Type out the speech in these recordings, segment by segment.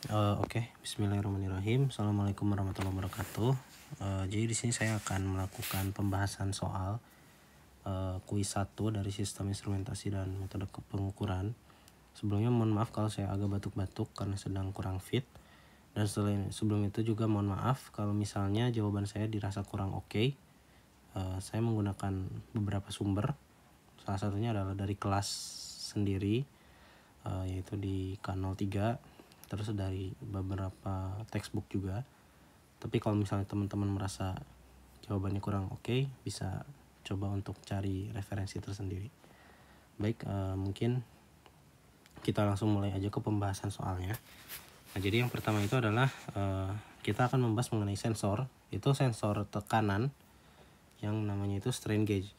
Oke, Bismillahirrahmanirrahim. Assalamualaikum warahmatullahi wabarakatuh. Jadi di sini saya akan melakukan pembahasan soal kuis 1 dari sistem instrumentasi dan metode pengukuran. Sebelumnya mohon maaf kalau saya agak batuk-batuk karena sedang kurang fit. Dan sebelum itu juga mohon maaf kalau misalnya jawaban saya dirasa kurang oke. Saya menggunakan beberapa sumber. Salah satunya adalah dari kelas sendiri, yaitu di K03, terus dari beberapa textbook juga. Tapi kalau misalnya teman-teman merasa jawabannya kurang oke, bisa coba untuk cari referensi tersendiri. Baik, mungkin kita langsung mulai aja ke pembahasan soalnya. Nah, jadi yang pertama itu adalah kita akan membahas mengenai sensor. Itu sensor tekanan yang namanya itu strain gauge.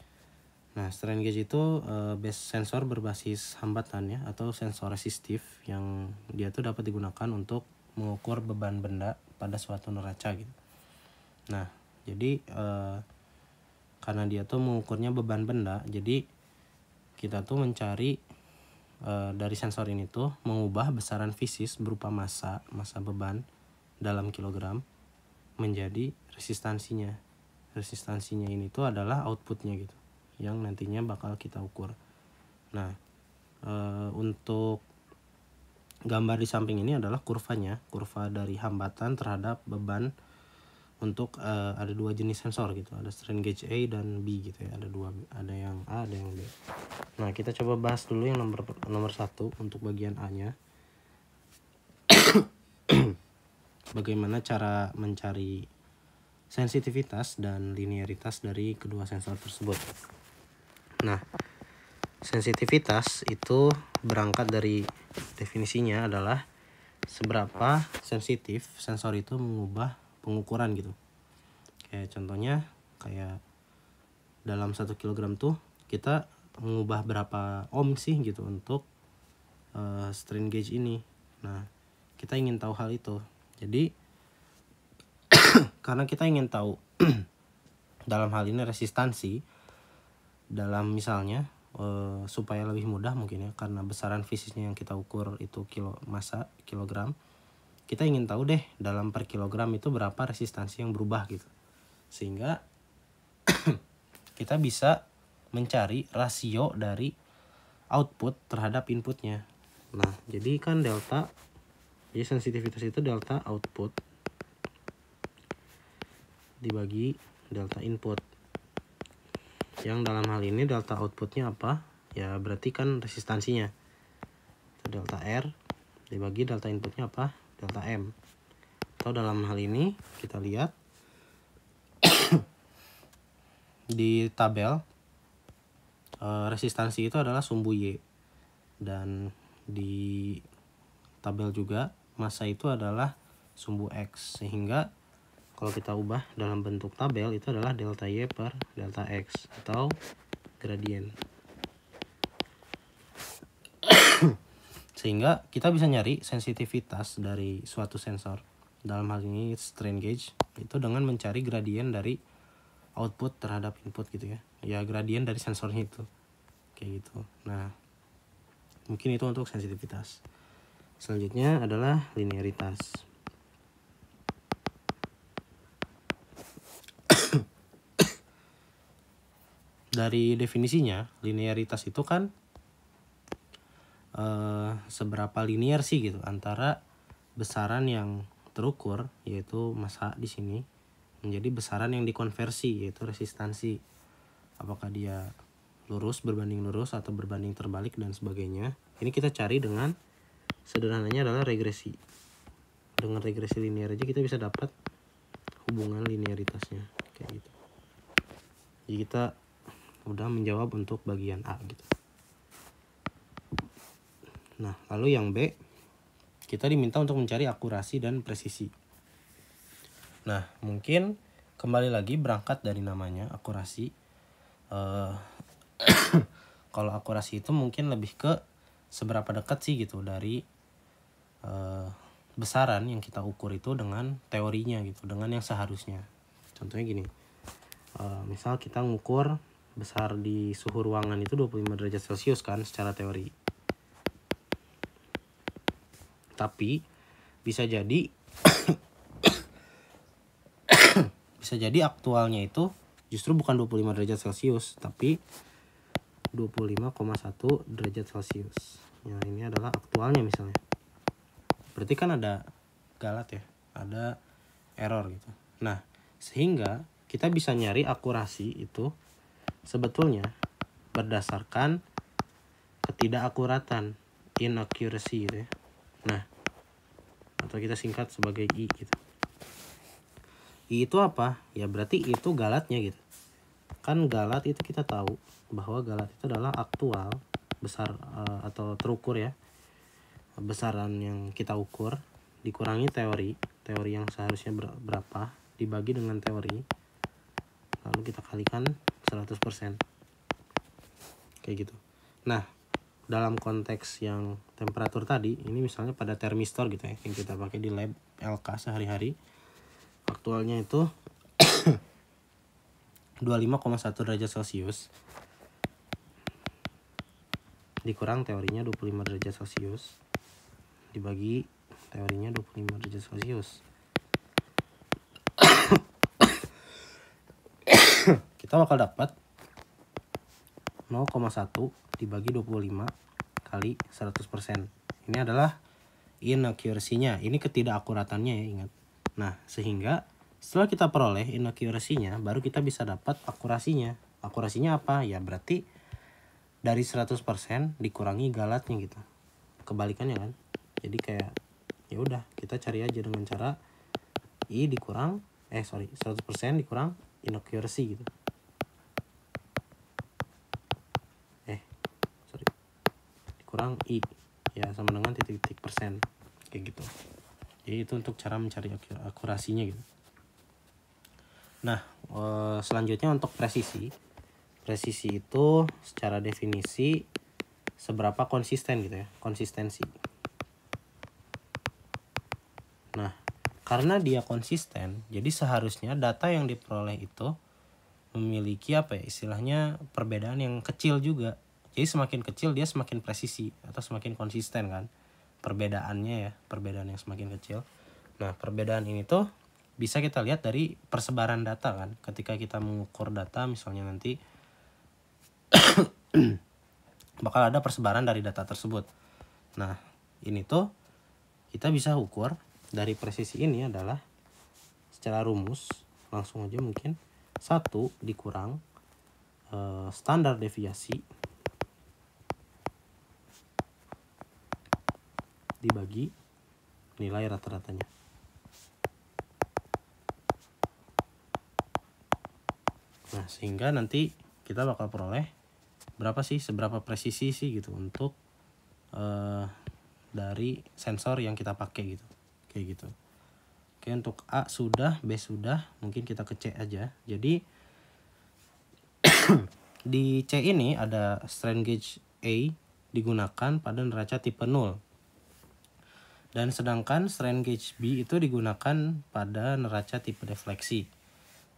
Nah, strain gauge itu sensor berbasis hambatan ya, atau sensor resistif yang dia tuh dapat digunakan untuk mengukur beban benda pada suatu neraca gitu. Nah, jadi karena dia tuh mengukurnya beban benda, jadi kita tuh mencari dari sensor ini tuh mengubah besaran fisis berupa massa beban dalam kilogram menjadi resistansinya. Resistansinya ini tuh adalah outputnya gitu, yang nantinya bakal kita ukur. Nah, untuk gambar di samping ini adalah kurvanya, kurva dari hambatan terhadap beban untuk ada dua jenis sensor gitu, ada strain gauge A dan B gitu ya, ada dua, ada yang A, ada yang B. Nah, kita coba bahas dulu yang nomor 1 untuk bagian A-nya. Bagaimana cara mencari sensitivitas dan linearitas dari kedua sensor tersebut. Nah, sensitivitas itu berangkat dari definisinya adalah seberapa sensitif sensor itu mengubah pengukuran gitu. Kayak contohnya, kayak dalam 1 kilogram tuh kita mengubah berapa ohm sih gitu untuk strain gauge ini. Nah, kita ingin tahu hal itu. Jadi karena kita ingin tahu dalam hal ini resistansi, dalam misalnya supaya lebih mudah mungkin ya, karena besaran fisisnya yang kita ukur itu massa kilogram, kita ingin tahu deh dalam per kilogram itu berapa resistansi yang berubah gitu, sehingga kita bisa mencari rasio dari output terhadap inputnya. Nah, jadi kan delta, jadi sensitivitas itu delta output dibagi delta input, yang dalam hal ini delta outputnya apa ya, berarti kan resistansinya itu delta R dibagi delta inputnya apa, delta M. Atau dalam hal ini kita lihat di tabel, resistansi itu adalah sumbu Y, dan di tabel juga massa itu adalah sumbu X, sehingga kalau kita ubah dalam bentuk tabel itu adalah delta Y per delta X atau gradien. Sehingga kita bisa nyari sensitivitas dari suatu sensor, dalam hal ini strain gauge, itu dengan mencari gradien dari output terhadap input gitu ya. Ya, gradien dari sensornya itu. Kayak gitu. Nah, mungkin itu untuk sensitivitas. Selanjutnya adalah linearitas. Dari definisinya, linearitas itu kan seberapa linear sih gitu antara besaran yang terukur, yaitu massa di sini, menjadi besaran yang dikonversi, yaitu resistansi. Apakah dia lurus berbanding lurus atau berbanding terbalik dan sebagainya. Ini kita cari dengan sederhananya adalah regresi. Dengan regresi linear aja kita bisa dapat hubungan linearitasnya kayak gitu. Jadi kita udah menjawab untuk bagian A gitu. Nah, lalu yang B, kita diminta untuk mencari akurasi dan presisi. Nah, mungkin kembali lagi berangkat dari namanya akurasi. Kalau akurasi itu mungkin lebih ke seberapa dekat sih gitu dari besaran yang kita ukur itu dengan teorinya gitu, dengan yang seharusnya. Contohnya gini, misal kita ngukur besar di suhu ruangan itu 25 derajat Celcius kan secara teori. Tapi bisa jadi bisa jadi aktualnya itu justru bukan 25 derajat Celcius tapi 25,1 derajat Celcius. Ya, ini adalah aktualnya misalnya. Berarti kan ada galat ya, ada error gitu. Nah, sehingga kita bisa nyari akurasi itu sebetulnya berdasarkan ketidakakuratan, inaccuracy gitu ya. Nah, atau kita singkat sebagai I gitu. I itu apa? Ya berarti itu galatnya gitu. Kan galat itu kita tahu bahwa galat itu adalah aktual besar atau terukur ya. Besaran yang kita ukur dikurangi teori yang seharusnya berapa dibagi dengan teori, lalu kita kalikan 100%. Kayak gitu. Nah, dalam konteks yang temperatur tadi, ini misalnya pada termistor gitu ya, yang kita pakai di lab LK sehari-hari, aktualnya itu 25,1 derajat Celcius dikurang teorinya 25 derajat Celcius dibagi teorinya 25 derajat Celcius. Kita bakal dapat 0,1 dibagi 25 kali 100%. Ini adalah inaccuracy-nya, ini ketidakakuratannya ya, ingat. Nah, sehingga setelah kita peroleh inaccuracy-nya, baru kita bisa dapat akurasinya. Akurasinya apa? Ya berarti dari 100% dikurangi galatnya gitu. Kebalikannya kan. Jadi kayak ya udah, kita cari aja dengan cara I dikurang 100% dikurang inaccuracy gitu. Dikurang I ya sama dengan titik-titik persen kayak gitu. Jadi itu untuk cara mencari akurasinya gitu. Nah, selanjutnya untuk presisi. Presisi itu secara definisi seberapa konsisten gitu ya, konsistensi. Nah, karena dia konsisten, jadi seharusnya data yang diperoleh itu memiliki apa ya, istilahnya perbedaan yang kecil juga. Jadi semakin kecil dia semakin presisi atau semakin konsisten kan perbedaannya ya, perbedaan yang semakin kecil. Nah, perbedaan ini tuh bisa kita lihat dari persebaran data kan. Ketika kita mengukur data misalnya nanti bakal ada persebaran dari data tersebut. Nah, ini tuh kita bisa ukur dari presisi ini adalah secara rumus, langsung aja mungkin 1 dikurang standar deviasi dibagi nilai rata-ratanya. Nah, sehingga nanti kita bakal peroleh berapa sih, seberapa presisi sih gitu untuk dari sensor yang kita pakai gitu. Kayak gitu. Oke, untuk A sudah, B sudah, mungkin kita ke C aja. Jadi di C ini ada strain gauge A digunakan pada neraca tipe 0. Dan sedangkan strain gauge B itu digunakan pada neraca tipe defleksi.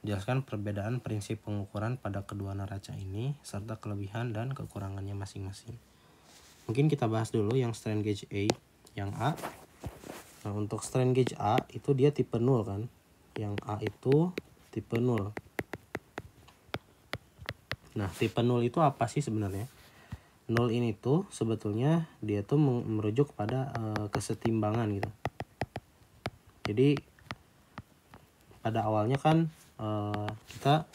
Jelaskan perbedaan prinsip pengukuran pada kedua neraca ini serta kelebihan dan kekurangannya masing-masing. Mungkin kita bahas dulu yang strain gauge A, yang A. Nah, untuk strain gauge A itu dia tipe 0 kan. Yang A itu tipe 0. Nah, tipe 0 itu apa sih sebenarnya? 0 ini tuh sebetulnya dia tuh merujuk pada kesetimbangan gitu. Jadi pada awalnya kan kita,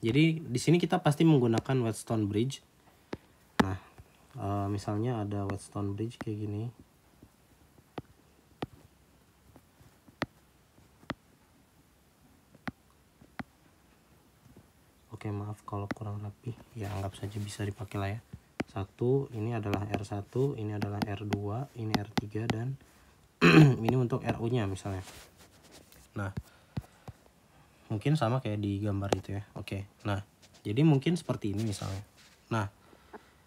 jadi di sini kita pasti menggunakan Wheatstone bridge. Nah, misalnya ada Wheatstone bridge kayak gini. Oke, maaf kalau kurang rapi, ya anggap saja bisa dipakai lah ya. 1, ini adalah R1, ini adalah R2, ini R3, dan ini untuk RU-nya misalnya. Nah, mungkin sama kayak di gambar itu ya. Oke, nah jadi mungkin seperti ini misalnya. Nah,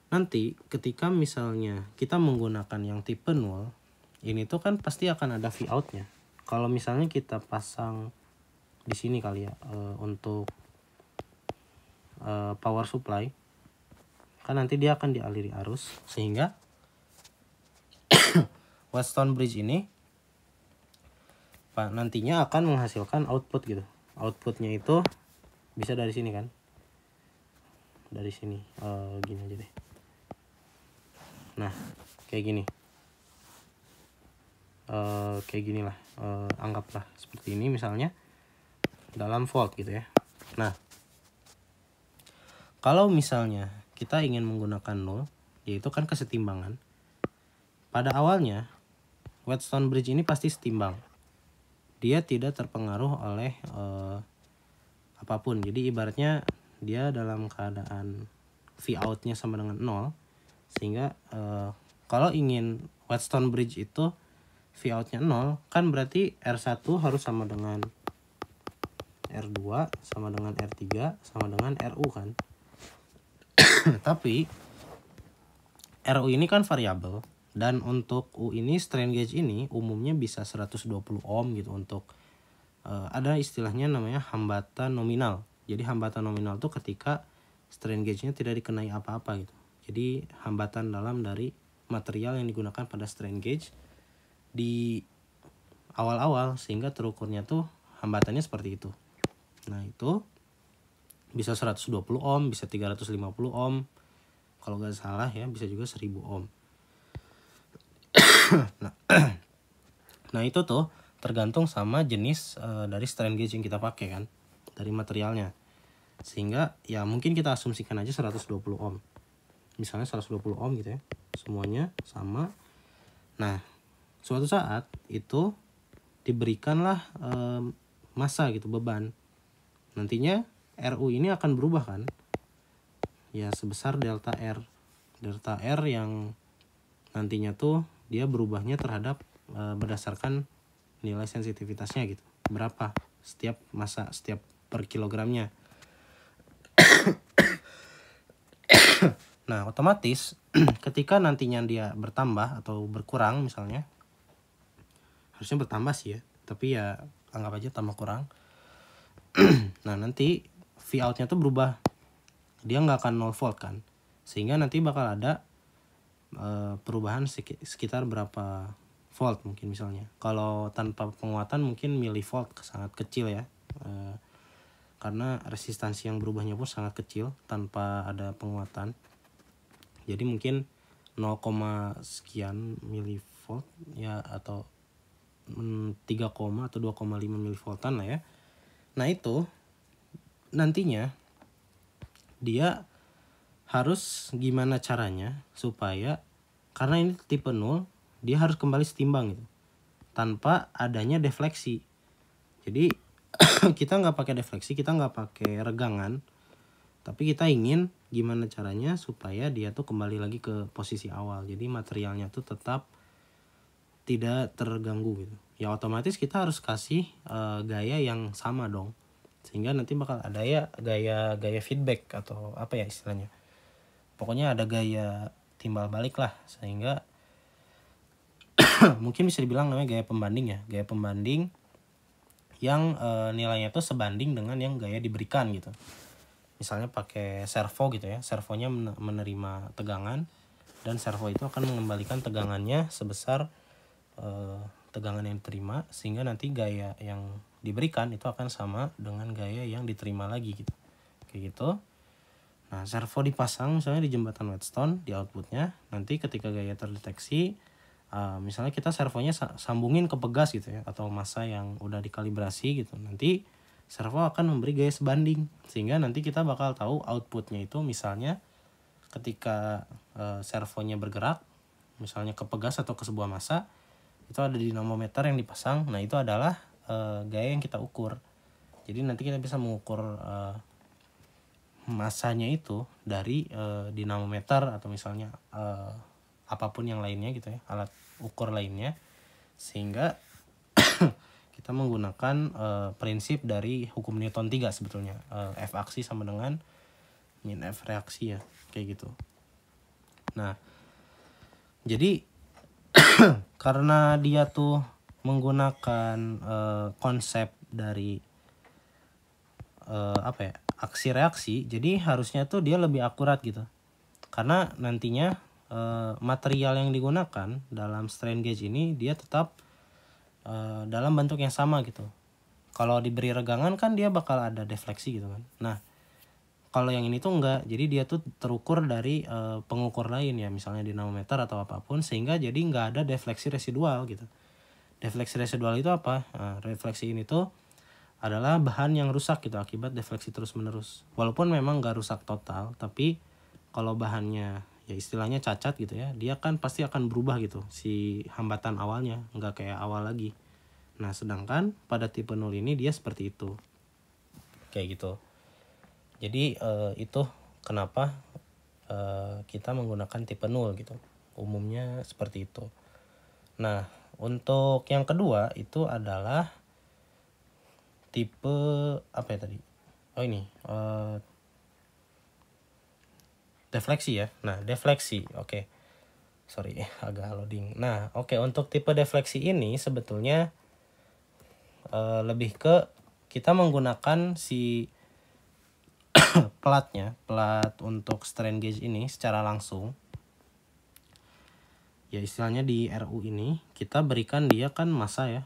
nanti ketika misalnya kita menggunakan yang tipe 0, ini tuh kan pasti akan ada Vout-nya. Kalau misalnya kita pasang di sini kali ya, untuk power supply, kan nanti dia akan dialiri arus, sehingga Wheatstone bridge ini nantinya akan menghasilkan output gitu. Outputnya itu bisa dari sini kan, dari sini gini aja deh. Nah kayak gini, kayak gini lah, anggaplah seperti ini misalnya dalam volt gitu ya. Nah kalau misalnya kita ingin menggunakan 0, yaitu kan kesetimbangan, pada awalnya Wheatstone bridge ini pasti setimbang, dia tidak terpengaruh oleh apapun. Jadi ibaratnya dia dalam keadaan V outnya sama dengan 0, sehingga kalau ingin Wheatstone bridge itu V outnya 0, kan berarti R1 harus sama dengan R2 sama dengan R3 sama dengan RU kan. Tapi RU ini kan variabel, dan untuk U ini strain gauge ini umumnya bisa 120 ohm gitu. Untuk ada istilahnya namanya hambatan nominal. Jadi hambatan nominal itu ketika strain gauge-nya tidak dikenai apa-apa gitu. Jadi hambatan dalam dari material yang digunakan pada strain gauge di awal-awal, sehingga terukurnya tuh hambatannya seperti itu. Nah itu bisa 120 ohm, bisa 350 ohm, kalau nggak salah ya bisa juga 1000 ohm. Nah itu tuh tergantung sama jenis dari strain gauge yang kita pakai kan, dari materialnya. Sehingga ya mungkin kita asumsikan aja 120 ohm, misalnya 120 ohm gitu ya, semuanya sama. Nah suatu saat itu diberikanlah massa gitu, beban. Nantinya RU ini akan berubah kan, ya sebesar delta R. Delta R yang nantinya tuh dia berubahnya terhadap berdasarkan nilai sensitivitasnya gitu, berapa setiap massa, setiap per kilogramnya. Nah otomatis ketika nantinya dia bertambah atau berkurang, misalnya harusnya bertambah sih ya, tapi ya anggap aja tambah kurang. Nah nanti V outnya tuh berubah, dia nggak akan 0 volt kan, sehingga nanti bakal ada perubahan sekitar berapa volt mungkin. Misalnya kalau tanpa penguatan mungkin milivolt, sangat kecil ya, karena resistansi yang berubahnya pun sangat kecil tanpa ada penguatan. Jadi mungkin 0, sekian milivolt ya, atau 3, atau 2,5 milivoltan lah ya. Nah itu nantinya dia harus gimana caranya supaya, karena ini tipe 0, dia harus kembali setimbang gitu, tanpa adanya defleksi. Jadi kita nggak pakai defleksi, kita nggak pakai regangan, tapi kita ingin gimana caranya supaya dia tuh kembali lagi ke posisi awal. Jadi materialnya tuh tetap tidak terganggu gitu. Ya otomatis kita harus kasih gaya yang sama dong, sehingga nanti bakal ada ya gaya feedback atau apa ya istilahnya. Pokoknya ada gaya timbal balik lah, sehingga mungkin bisa dibilang namanya gaya pembanding ya, gaya pembanding yang nilainya tuh sebanding dengan yang gaya diberikan gitu. Misalnya pakai servo gitu ya, servonya menerima tegangan, dan servo itu akan mengembalikan tegangannya sebesar tegangan yang diterima, sehingga nanti gaya yang diberikan itu akan sama dengan gaya yang diterima lagi gitu, kayak gitu. Nah servo dipasang misalnya di jembatan Wheatstone, di outputnya nanti ketika gaya terdeteksi, misalnya kita servonya sambungin ke pegas gitu ya, atau massa yang udah dikalibrasi gitu, nanti servo akan memberi gaya sebanding, sehingga nanti kita bakal tahu outputnya itu. Misalnya ketika servonya bergerak misalnya ke pegas atau ke sebuah massa, itu ada dinamometer yang dipasang. Nah itu adalah gaya yang kita ukur. Jadi nanti kita bisa mengukur massanya itu dari dinamometer, atau misalnya apapun yang lainnya gitu ya, alat ukur lainnya, sehingga kita menggunakan prinsip dari hukum Newton 3 sebetulnya. F aksi sama dengan min F reaksi ya, kayak gitu. Nah jadi karena dia tuh menggunakan konsep dari aksi reaksi, jadi harusnya tuh dia lebih akurat gitu, karena nantinya material yang digunakan dalam strain gauge ini dia tetap dalam bentuk yang sama gitu. Kalau diberi regangan kan dia bakal ada defleksi gitu kan. Nah, kalau yang ini tuh enggak, jadi dia tuh terukur dari pengukur lain ya, misalnya dinamometer atau apapun, sehingga jadi nggak ada defleksi residual gitu. Defleksi residual itu apa? Nah, refleksi ini tuh adalah bahan yang rusak gitu akibat defleksi terus menerus. Walaupun memang nggak rusak total, tapi kalau bahannya ya istilahnya cacat gitu ya, dia kan pasti akan berubah gitu si hambatan awalnya, nggak kayak awal lagi. Nah, sedangkan pada tipe 0 ini dia seperti itu. Kayak gitu. Jadi itu kenapa kita menggunakan tipe 0 gitu. Umumnya seperti itu. Nah, untuk yang kedua itu adalah tipe apa ya tadi? Oh ini, defleksi ya. Nah, defleksi. Oke. Sorry, agak loading. Nah, oke, untuk tipe defleksi ini sebetulnya lebih ke kita menggunakan si plat untuk strain gauge ini secara langsung. Ya istilahnya di RU ini kita berikan dia kan massa ya.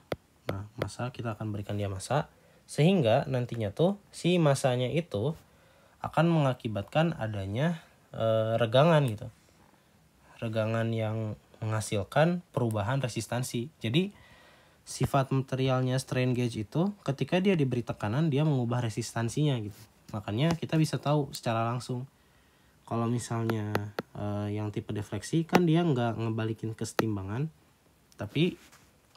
Nah, massa kita akan berikan dia massa sehingga nantinya tuh si massanya itu akan mengakibatkan adanya regangan gitu. Regangan yang menghasilkan perubahan resistansi. Jadi sifat materialnya strain gauge itu ketika dia diberi tekanan dia mengubah resistansinya gitu. Makanya kita bisa tahu secara langsung. Kalau misalnya yang tipe defleksi kan dia nggak ngebalikin kesetimbangan, tapi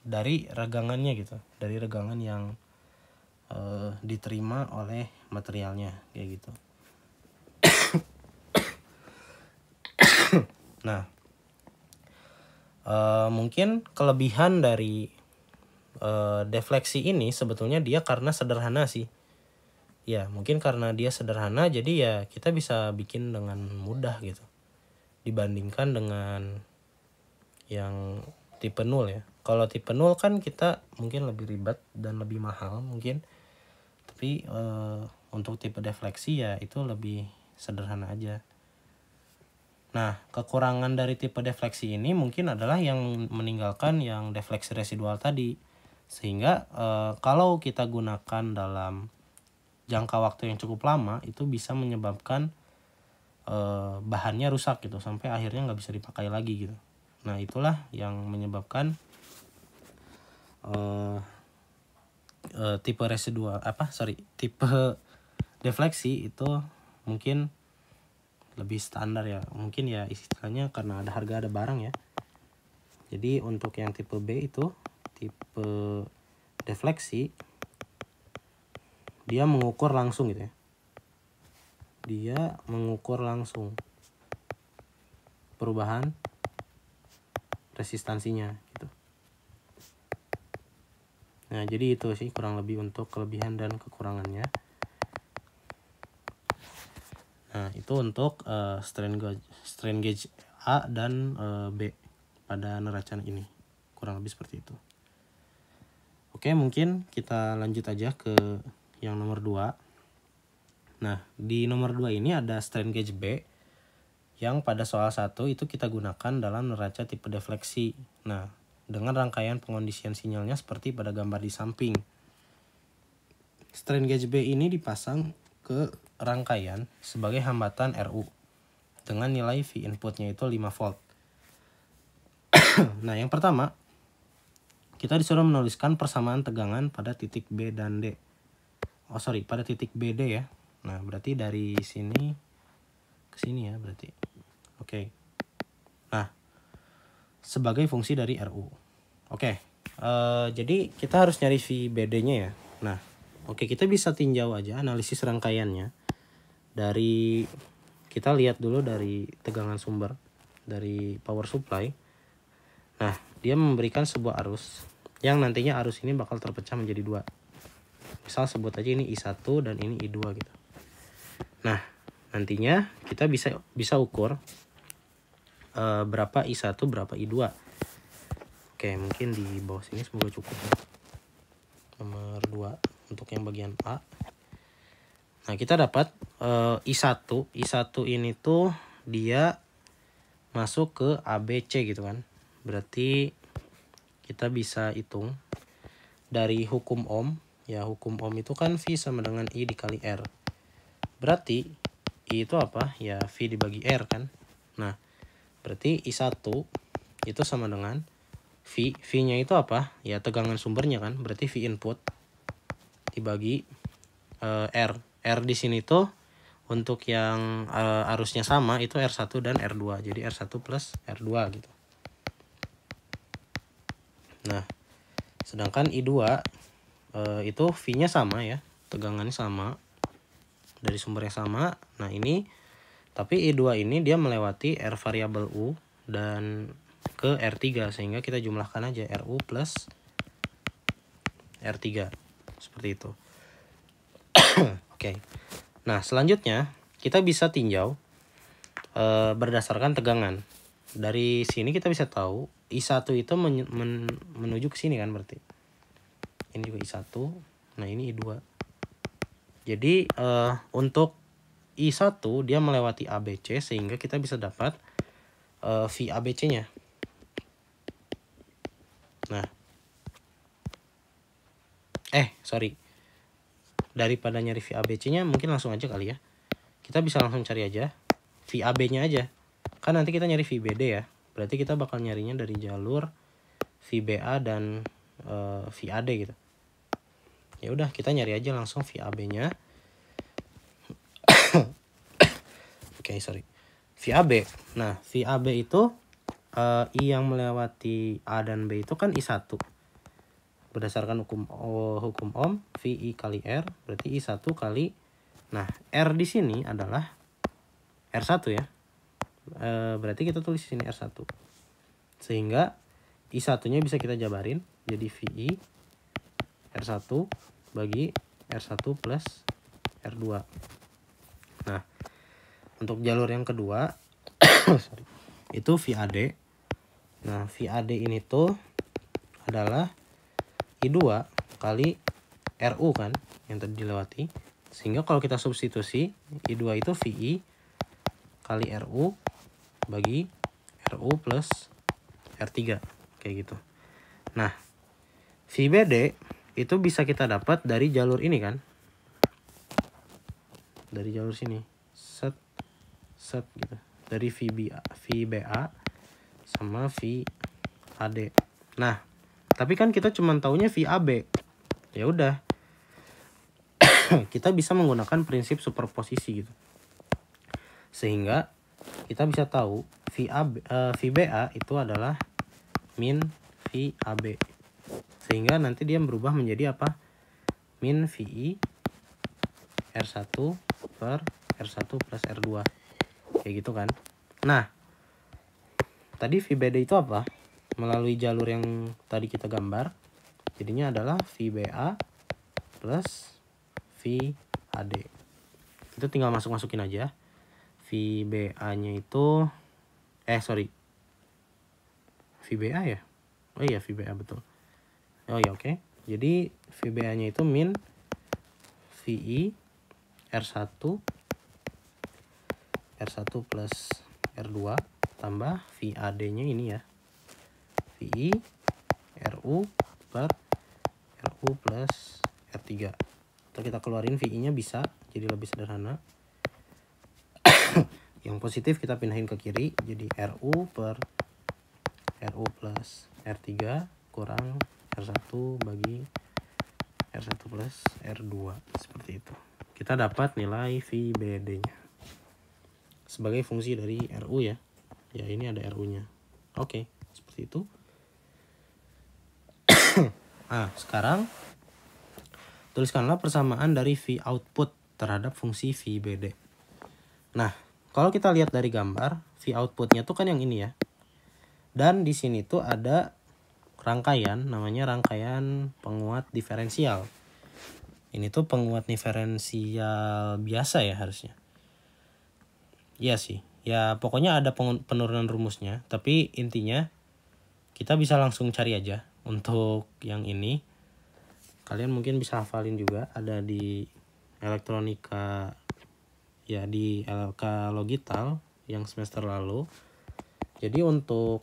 dari regangannya gitu, dari regangan yang diterima oleh materialnya kayak gitu. Nah, mungkin kelebihan dari defleksi ini sebetulnya dia karena sederhana sih. Ya mungkin karena dia sederhana jadi ya kita bisa bikin dengan mudah gitu. Dibandingkan dengan yang tipe 0 ya. Kalau tipe 0 kan kita mungkin lebih ribet dan lebih mahal mungkin. Tapi untuk tipe defleksi ya itu lebih sederhana aja. Nah, kekurangan dari tipe defleksi ini mungkin adalah yang meninggalkan yang defleksi residual tadi. Sehingga kalau kita gunakan dalam jangka waktu yang cukup lama itu bisa menyebabkan bahannya rusak gitu sampai akhirnya nggak bisa dipakai lagi gitu. Nah, itulah yang menyebabkan tipe tipe defleksi itu mungkin lebih standar ya. Mungkin ya istilahnya karena ada harga ada barang ya. Jadi untuk yang tipe B itu tipe defleksi dia mengukur langsung gitu ya. Dia mengukur langsung perubahan resistansinya gitu. Nah, jadi itu sih kurang lebih untuk kelebihan dan kekurangannya. Nah, itu untuk strain gauge A dan B pada neraca ini. Kurang lebih seperti itu. Oke, mungkin kita lanjut aja ke yang nomor 2. Nah, di nomor 2 ini ada strain gauge B yang pada soal 1 itu kita gunakan dalam neraca tipe defleksi. Nah, dengan rangkaian pengondisian sinyalnya seperti pada gambar di samping. Strain gauge B ini dipasang ke rangkaian sebagai hambatan RU dengan nilai V inputnya itu 5 volt. Nah, yang pertama kita disuruh menuliskan persamaan tegangan pada titik B dan D. Pada titik BD ya. Nah, berarti dari sini ke sini ya berarti. Oke. Nah, sebagai fungsi dari RU. Oke. Jadi kita harus nyari VBD-nya ya. Nah, oke, kita bisa tinjau aja analisis rangkaiannya. Dari kita lihat dulu dari tegangan sumber dari power supply. Nah, dia memberikan sebuah arus yang nantinya arus ini bakal terpecah menjadi 2. Misal sebut aja ini I1 dan ini I2 gitu. Nah, nantinya kita bisa ukur berapa I1 berapa I2. Oke, mungkin di bawah sini semoga cukup ya. Nomor 2 untuk yang bagian A. Nah, kita dapat I1 ini tuh dia masuk ke ABC gitu kan. Berarti kita bisa hitung dari hukum Ohm. Ya, hukum Ohm itu kan V sama dengan I dikali R. Berarti I itu apa? Ya V dibagi R kan. Nah, berarti I1 itu sama dengan V. V-nya itu apa? Ya tegangan sumbernya kan. Berarti V input dibagi R. R di sini tuh untuk yang arusnya sama itu R1 dan R2. Jadi R1 plus R2 gitu. Nah, sedangkan I2 itu V-nya sama ya. Tegangannya sama. Dari sumber yang sama. Nah, ini tapi I2 ini dia melewati R variabel U dan ke R3 sehingga kita jumlahkan aja RU plus R3. Seperti itu. Oke. Nah, selanjutnya kita bisa tinjau berdasarkan tegangan. Dari sini kita bisa tahu I1 itu menuju ke sini kan berarti. Ini juga I1. Nah, ini I2. Jadi untuk I1 dia melewati ABC sehingga kita bisa dapat V ABC-nya. Nah. Sorry. Daripada nyari V ABC-nya mungkin langsung aja kali ya. Kita bisa langsung cari aja V AB-nya aja. Kan nanti kita nyari V BD ya. Berarti kita bakal nyarinya dari jalur V BA dan V AD gitu. Ya udah, kita nyari aja langsung V AB-nya. Oke, sorry. V AB. Nah, V AB itu I yang melewati A dan B itu kan I1. Berdasarkan hukum Ohm, VI kali R berarti I1 kali. Nah, R di sini adalah R1 ya. Berarti kita tulis di sini R1. Sehingga I1-nya bisa kita jabarin jadi VI R1 bagi R1 plus R2. Nah, untuk jalur yang kedua itu VAD. Nah, VAD ini tuh adalah I2 kali RU kan yang tadi dilewati. Sehingga kalau kita substitusi I2 itu VI kali RU bagi RU plus R3 kayak gitu. Nah, VBD itu bisa kita dapat dari jalur ini kan. Dari jalur sini. Set gitu. Dari VBA sama VAD. Nah, tapi kan kita cuma taunya VAB. Ya udah. Kita bisa menggunakan prinsip superposisi gitu. Sehingga kita bisa tahu VBA itu adalah min VAB. Sehingga nanti dia berubah menjadi apa? Min VI R1 per R1 plus R2. Kayak gitu kan. Nah, tadi VBD itu apa? Melalui jalur yang tadi kita gambar. Jadinya adalah VBA plus VAD. Itu tinggal masukin aja. VBA-nya itu VBA ya? Oh iya, VBA betul. Oh iya, oke. Jadi VBA-nya itu min VI R1 plus R2 tambah VAD-nya ini ya. VI RU per RU plus R3. Atau kita keluarin VI-nya bisa, jadi lebih sederhana. Yang positif kita pindahin ke kiri, jadi RU per RU plus R3 kurang R1 bagi R1 plus R2. Seperti itu. Kita dapat nilai VBD-nya sebagai fungsi dari RU ya. Ya, ini ada RU-nya. Oke, seperti itu. Nah, sekarang tuliskanlah persamaan dari V output terhadap fungsi VBD. Nah, kalau kita lihat dari gambar, V outputnya tuh kan yang ini ya. Dan di sini tuh ada rangkaian, namanya rangkaian penguat diferensial. Ini tuh penguat diferensial biasa ya harusnya. Iya sih. Ya pokoknya ada penurunan rumusnya. Tapi intinya kita bisa langsung cari aja. Untuk yang ini kalian mungkin bisa hafalin juga. Ada di elektronika. Ya di LK Logital yang semester lalu. Jadi untuk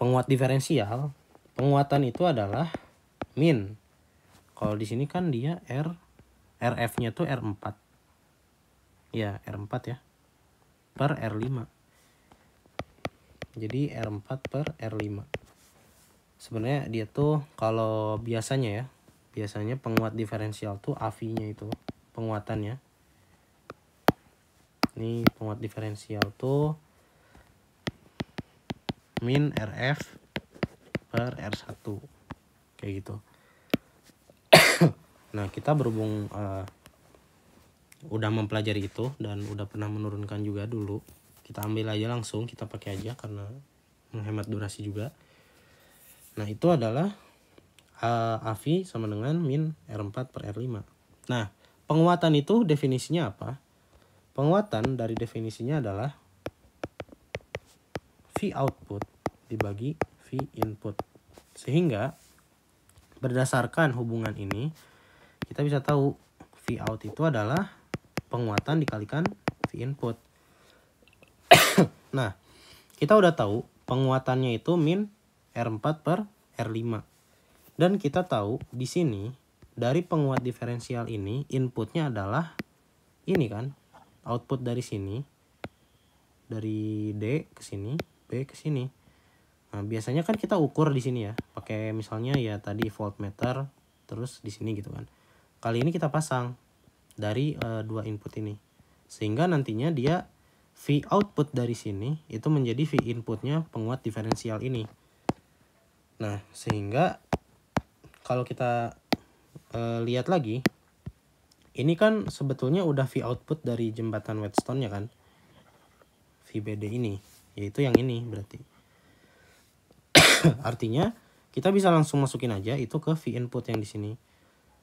penguat diferensial, penguatan itu adalah min. Kalau di sini kan dia RF-nya tuh R4. Ya, R4 ya. Per R5. Jadi R4 per R5. Sebenarnya dia tuh kalau biasanya penguat diferensial tuh AV-nya itu penguatannya. Ini penguat diferensial tuh min RF per R1 kayak gitu. Nah, kita berhubung udah mempelajari itu dan udah pernah menurunkan juga dulu, kita ambil aja langsung, kita pakai aja karena menghemat durasi juga. Nah, itu adalah AV sama dengan min R4 per R5. Nah, penguatan itu definisinya apa? Penguatan dari definisinya adalah V output dibagi V input. Sehingga berdasarkan hubungan ini, kita bisa tahu V out itu adalah penguatan dikalikan V input. Nah, kita udah tahu penguatannya itu min R4 per R5. Dan kita tahu di sini dari penguat diferensial ini inputnya adalah ini kan, output dari sini, dari D ke sini, B ke sini. Nah, biasanya kan kita ukur di sini ya, pakai misalnya ya tadi voltmeter, terus di sini gitu kan. Kali ini kita pasang dari dua input ini, sehingga nantinya dia V output dari sini itu menjadi V inputnya penguat diferensial ini. Nah, sehingga kalau kita lihat lagi, ini kan sebetulnya udah V output dari jembatan Wheatstone ya kan, VBD ini, yaitu yang ini berarti. Artinya kita bisa langsung masukin aja itu ke V input yang di sini.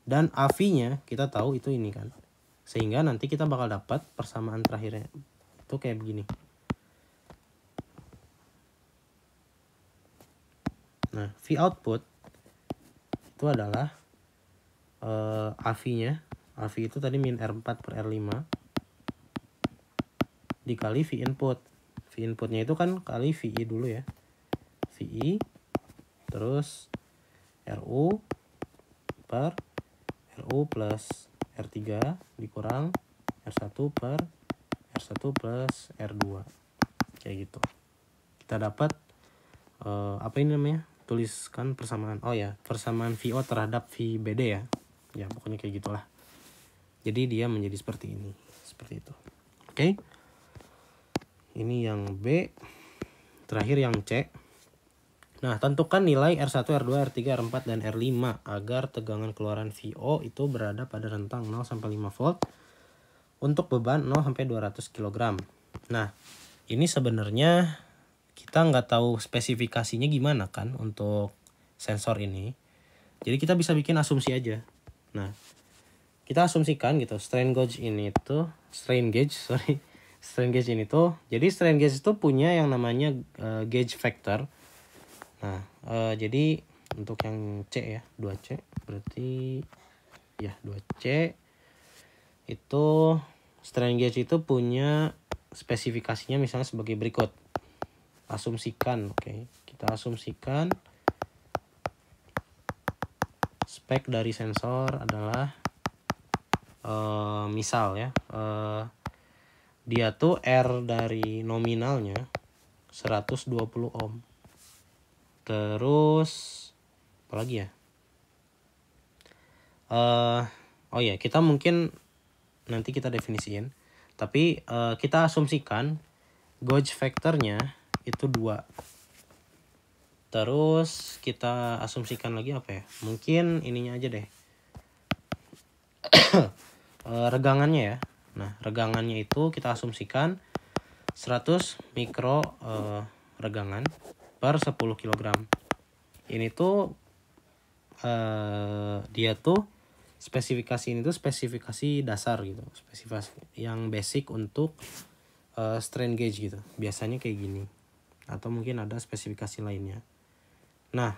Dan AV-nya kita tahu itu ini kan. Sehingga nanti kita bakal dapat persamaan terakhirnya itu kayak begini. Nah, V output itu adalah AV-nya. AV itu tadi min R4 per R5 dikali V input. V inputnya itu kan kali VI dulu ya. VI terus RU per RU plus R3 dikurang R1 per R1 plus R2 kayak gitu. Kita dapat apa ini namanya, tuliskan persamaan, oh ya, persamaan VO terhadap VBD ya, ya pokoknya kayak gitulah. Jadi dia menjadi seperti ini, seperti itu. Oke. Ini yang B. Terakhir yang C. Nah, tentukan nilai R1, R2, R3, R4, dan R5 agar tegangan keluaran VO itu berada pada rentang 0 sampai 5 volt untuk beban 0 sampai 200 kg. Nah, ini sebenarnya kita nggak tahu spesifikasinya gimana kan untuk sensor ini. Jadi kita bisa bikin asumsi aja. Nah, kita asumsikan gitu, strain gauge ini tuh, strain gauge ini tuh, jadi strain gauge itu punya yang namanya gauge factor. Nah, jadi untuk yang C ya, 2C berarti ya 2C itu strain gauge itu punya spesifikasinya misalnya sebagai berikut. Asumsikan, oke. Kita asumsikan spek dari sensor adalah misal ya, dia tuh R dari nominalnya 120 ohm. Terus apa lagi ya? Oh ya, kita mungkin nanti kita definisiin. Tapi kita asumsikan gauge factornya itu 2. Terus kita asumsikan lagi apa ya? Mungkin ininya aja deh. Regangannya ya. Nah, regangannya itu kita asumsikan 100 mikro regangan per 10 kg. Ini tuh dia tuh spesifikasi ini tuh spesifikasi dasar gitu, spesifikasi yang basic untuk strain gauge gitu. Biasanya kayak gini. Atau mungkin ada spesifikasi lainnya. Nah,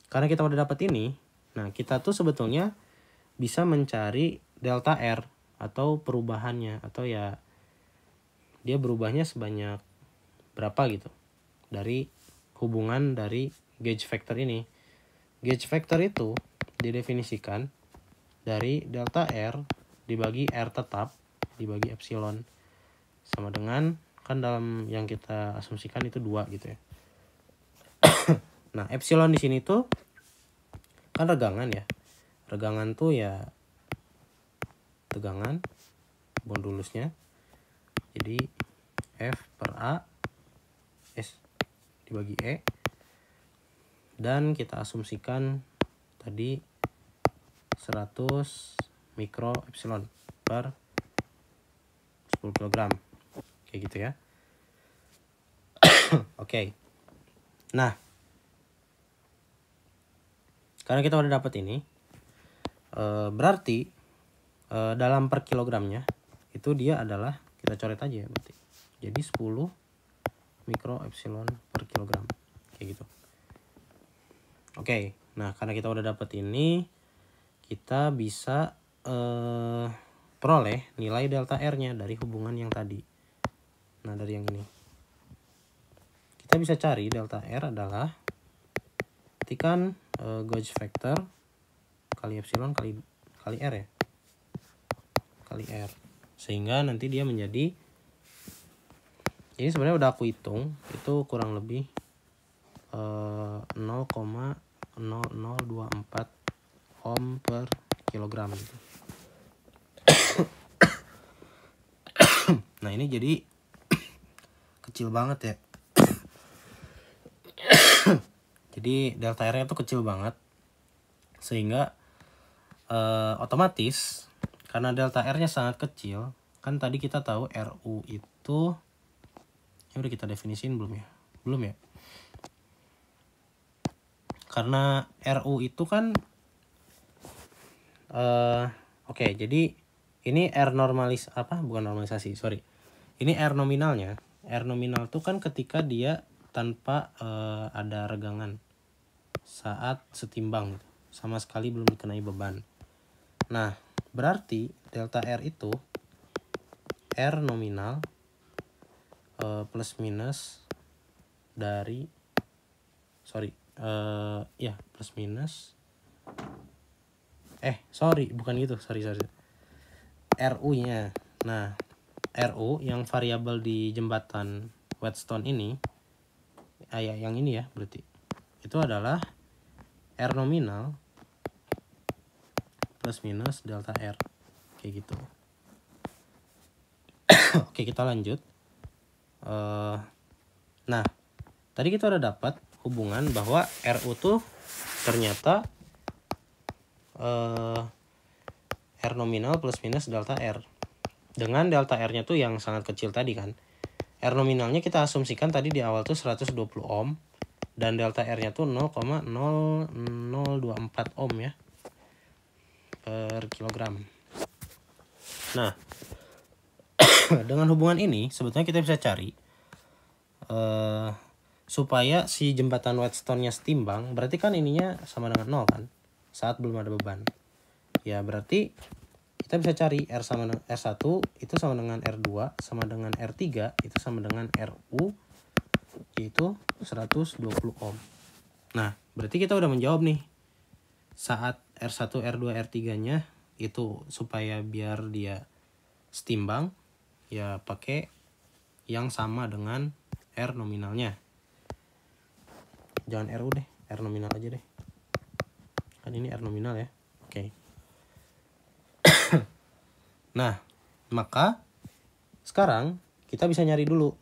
karena kita udah dapat ini, nah kita tuh sebetulnya bisa mencari delta R atau perubahannya, atau ya dia berubahnya sebanyak berapa gitu dari hubungan dari gauge factor ini. Gauge factor itu didefinisikan dari delta R dibagi R tetap dibagi epsilon sama dengan, kan dalam yang kita asumsikan itu 2 gitu ya. Nah, epsilon di sini tuh kan regangan ya. Regangan tuh ya tegangan modulusnya. Jadi F per A S dibagi E. Dan kita asumsikan tadi 100 mikro epsilon per 10 kg. Kayak gitu ya. Oke. Nah, karena kita udah dapat ini, berarti dalam per kilogramnya itu dia adalah, kita coret aja ya berarti. Jadi 10 mikro epsilon per kilogram. Kayak gitu. Oke, nah karena kita udah dapat ini, kita bisa peroleh nilai delta R-nya dari hubungan yang tadi. Nah, dari yang ini. Kita bisa cari delta R adalah ketikkan gauge factor kali epsilon kali R ya. Kali R. Sehingga nanti dia menjadi, ini sebenarnya udah aku hitung, itu kurang lebih 0,0024 ohm per kilogram gitu. Nah, ini jadi kecil banget ya. Jadi delta R-nya itu kecil banget, sehingga otomatis karena delta R-nya sangat kecil, kan tadi kita tahu RU itu, ini udah kita definisiin belum ya? Belum ya? Karena RU itu kan oke, jadi ini R normalisasi, sorry. Ini R nominalnya. R nominal itu kan ketika dia tanpa ada regangan saat setimbang, sama sekali belum dikenai beban. Nah, berarti delta R itu R nominal plus minus dari plus minus bukan gitu, sorry RU-nya. Nah, RU yang variabel di jembatan Wheatstone ini, yang ini ya, berarti itu adalah R nominal plus minus delta R, kayak gitu. Oke, kita lanjut. Nah, tadi kita udah dapat hubungan bahwa RU tuh ternyata R nominal plus minus delta R. Dengan delta R-nya tuh yang sangat kecil tadi kan. R nominalnya kita asumsikan tadi di awal tuh 120 ohm. Dan delta R-nya tuh 0,0024 ohm ya. Per kilogram. Nah, dengan hubungan ini sebetulnya kita bisa cari supaya si jembatan Wheatstone-nya setimbang, berarti kan ininya sama dengan 0 kan, saat belum ada beban. Ya, berarti kita bisa cari R1 itu sama dengan R2 sama dengan R3 itu sama dengan RU, yaitu 120 ohm. Nah, berarti kita udah menjawab nih. Saat R1, R2, R3-nya itu supaya biar dia setimbang, ya pakai yang sama dengan R nominalnya. Jangan RU deh, R nominal aja deh. Kan ini R nominal ya. Oke. Nah, maka sekarang kita bisa nyari dulu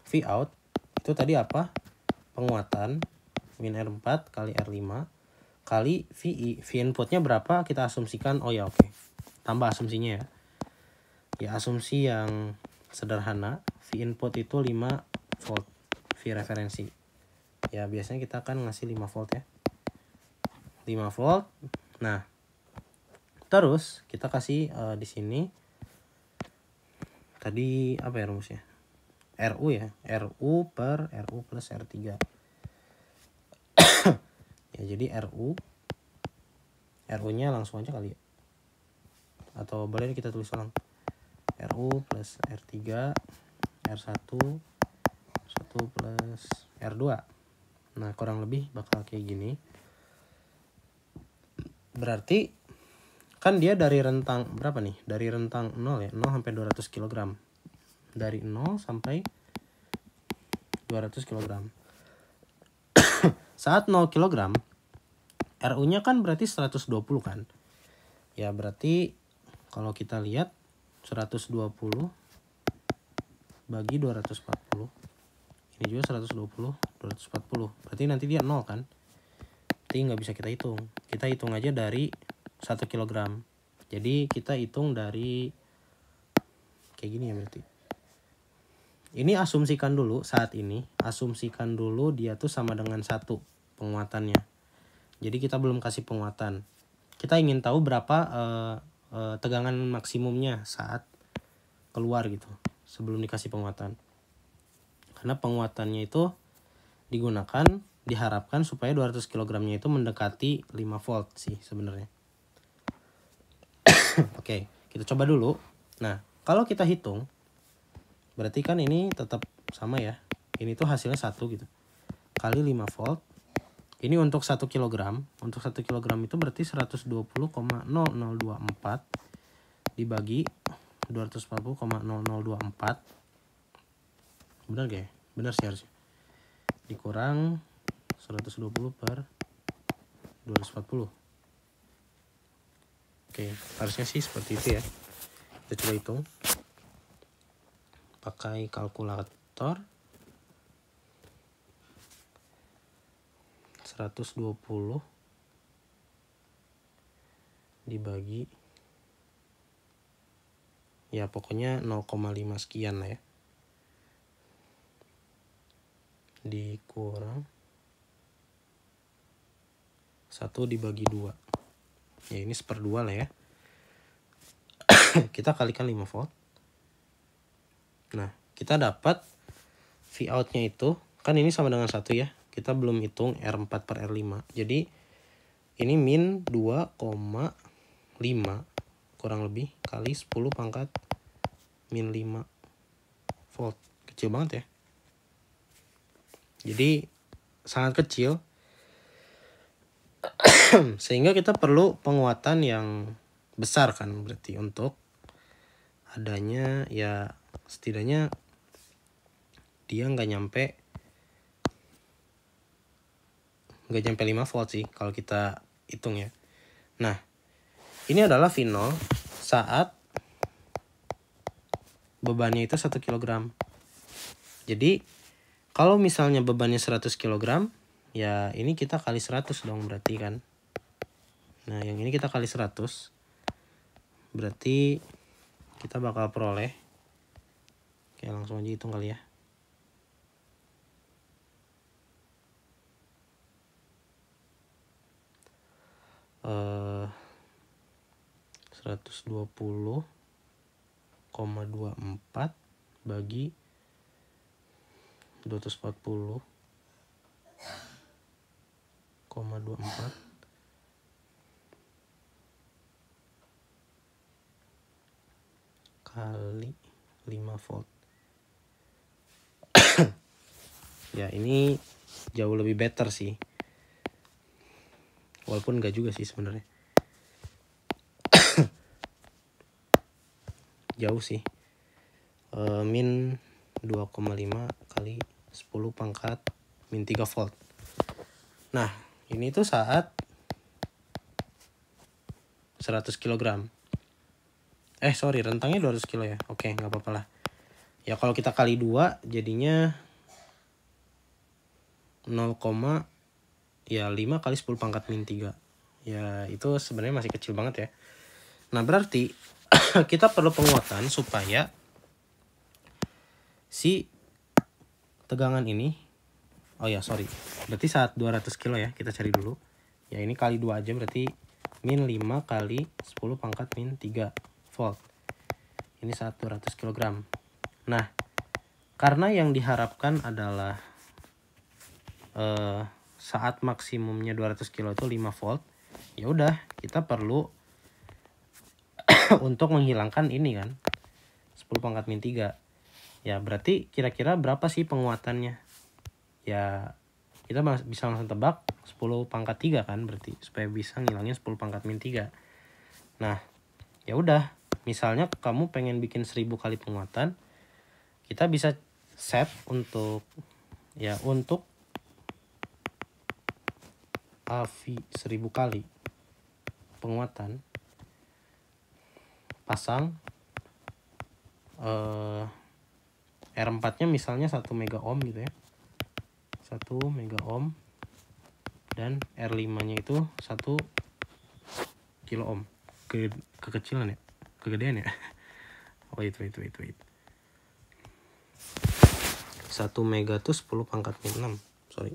V out itu tadi apa? Penguatan min R4 kali R5 kali VI. V inputnya berapa? Kita asumsikan, tambah asumsinya ya. Ya, asumsi yang sederhana, V input itu 5 volt, V referensi. Ya, biasanya kita akan ngasih 5 volt ya. 5 volt. Nah, terus kita kasih di sini tadi apa ya rumusnya? RU ya. RU per RU plus R3. Ya, jadi RU-nya langsung aja kali ya. Atau boleh kita tulis ulang. RU plus R3 R1 plus R2. Nah, kurang lebih bakal kayak gini. Berarti kan dia dari rentang berapa nih? Dari rentang 0 ya, 0 sampai 200 kg. Dari 0 sampai 200 kg. Saat 0 kg, RU-nya kan berarti 120 kan. Ya berarti kalau kita lihat 120 bagi 240. Ini juga 120, 240. Berarti nanti dia 0 kan. Berarti nggak bisa kita hitung. Kita hitung aja dari 1 kg. Jadi kita hitung dari kayak gini ya berarti. Ini asumsikan dulu saat ini. Asumsikan dulu dia tuh sama dengan 1 penguatannya. Jadi kita belum kasih penguatan. Kita ingin tahu berapa tegangan maksimumnya saat keluar gitu. Sebelum dikasih penguatan. Karena penguatannya itu digunakan, diharapkan supaya 200 kg-nya itu mendekati 5 volt sih sebenarnya. Oke, kita coba dulu. Nah, kalau kita hitung, berarti kan ini tetap sama ya. Ini tuh hasilnya 1 gitu. Kali 5 volt. Ini untuk 1 kg. Untuk 1 kg itu berarti 120,0024 dibagi 240,0024. Benar gak ya? Benar sih harusnya. Dikurang 120 per 240. Oke, harusnya sih seperti itu ya. Kita coba hitung. Pakai kalkulator. 120 dibagi, ya pokoknya 0,5 sekian lah ya. Dikurang 1 dibagi 2. Ya ini 1/2 lah ya. Kita kalikan 5 volt. Nah, kita dapat V out-nya itu, kan ini sama dengan 1 ya. Kita belum hitung R4 per R5. Jadi ini min 2,5 kurang lebih kali 10 pangkat min 5 volt. Kecil banget ya. Jadi sangat kecil. Sehingga kita perlu penguatan yang besar kan berarti untuk adanya ya setidaknya dia nggak nyampe 5 volt sih kalau kita hitung ya. Nah, ini adalah V0 saat bebannya itu 1 kg. Jadi kalau misalnya bebannya 100 kg, ya ini kita kali 100 dong berarti kan. Nah, yang ini kita kali 100. Berarti kita bakal peroleh. Oke, langsung aja hitung kali ya. Eh 120,24 bagi 240,24 kali 5 volt. Ya ini jauh lebih better sih. Walaupun enggak juga sih sebenarnya. Jauh sih. Min 2,5 kali 10 pangkat min 3 volt. Nah, ini tuh saat 100 kg. Rentangnya 200 kilo ya. Oke, nggak apa-apa lah. Ya kalau kita kali 2 jadinya 0, ya 5 kali 10 pangkat min 3. Ya itu sebenarnya masih kecil banget ya. Nah berarti kita perlu penguatan supaya si tegangan ini, berarti saat 200 kilo ya, kita cari dulu. Ya ini kali 2 aja berarti min 5 kali 10 pangkat min 3 volt. Ini saat 200 kg. Nah, karena yang diharapkan adalah saat maksimumnya 200 kilo itu 5 volt, ya udah kita perlu untuk menghilangkan ini kan 10 pangkat min 3. Ya berarti kira-kira berapa sih penguatannya? Ya kita bisa langsung tebak 10 pangkat 3 kan, berarti supaya bisa ngilangin 10 pangkat min 3. Nah, ya udah, misalnya kamu pengen bikin 1000 kali penguatan, kita bisa set untuk AV 1000 kali penguatan, pasang R4 nya misalnya 1 mega ohm gitu ya, 1 mega ohm, dan R5 nya itu 1 kilo ohm. Kekecilan ya, kegedean ya. wait 1 mega tuh 10 pangkat min 6, sorry,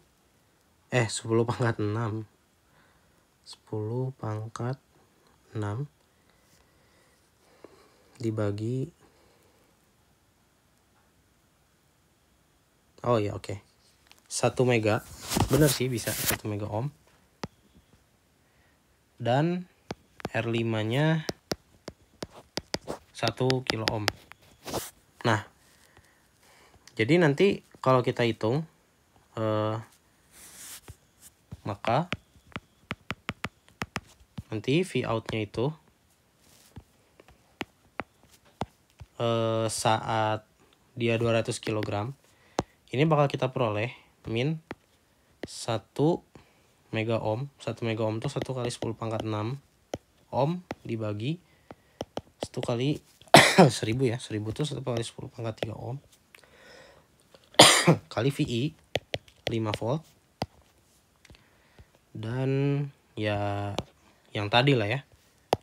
10 pangkat 6 dibagi, oh ya oke, 1 mega, bener sih bisa 1 mega ohm, dan R5 nya 1 kilo ohm. Nah, jadi nanti kalau kita hitung, maka nanti V out-nya itu saat dia 200 kg, ini bakal kita peroleh min 1 mega ohm. 1 mega ohm itu 1 kali 10 pangkat 6 ohm dibagi 1 kali 1000 ya. 1000 itu 1 kali 10 pangkat 3 ohm kali VI 5 volt. Dan ya yang tadi lah ya,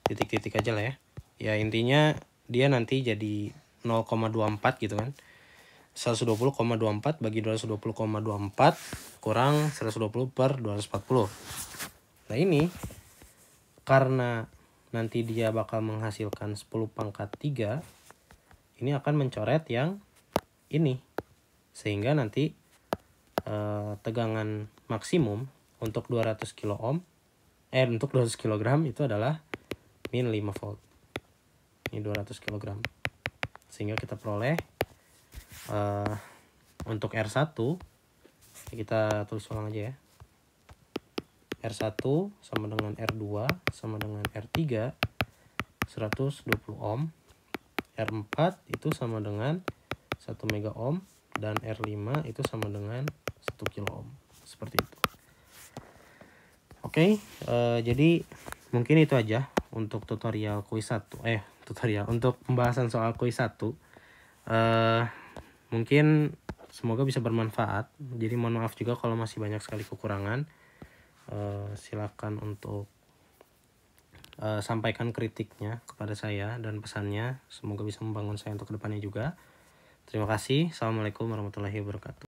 titik-titik aja lah ya. Ya intinya dia nanti jadi 0,24 gitu kan. 120,24 bagi 220,24 kurang 120 per 240. Nah ini karena nanti dia bakal menghasilkan 10 pangkat 3, ini akan mencoret yang ini, sehingga nanti tegangan maksimum untuk 200 kilo ohm untuk 200 kg itu adalah min 5 volt. Ini 200 kg. Sehingga kita peroleh untuk R1, kita tulis ulang aja ya. R1 sama dengan R2 sama dengan R3 120 ohm. R4 itu sama dengan 1 mega ohm, dan R5 itu sama dengan 1 kilo ohm. Seperti itu. Oke, jadi mungkin itu aja untuk tutorial kuis 1. Untuk pembahasan soal kuis 1. Mungkin semoga bisa bermanfaat. Jadi mohon maaf juga kalau masih banyak sekali kekurangan. Silakan untuk sampaikan kritiknya kepada saya dan pesannya. Semoga bisa membangun saya untuk kedepannya juga. Terima kasih. Assalamualaikum warahmatullahi wabarakatuh.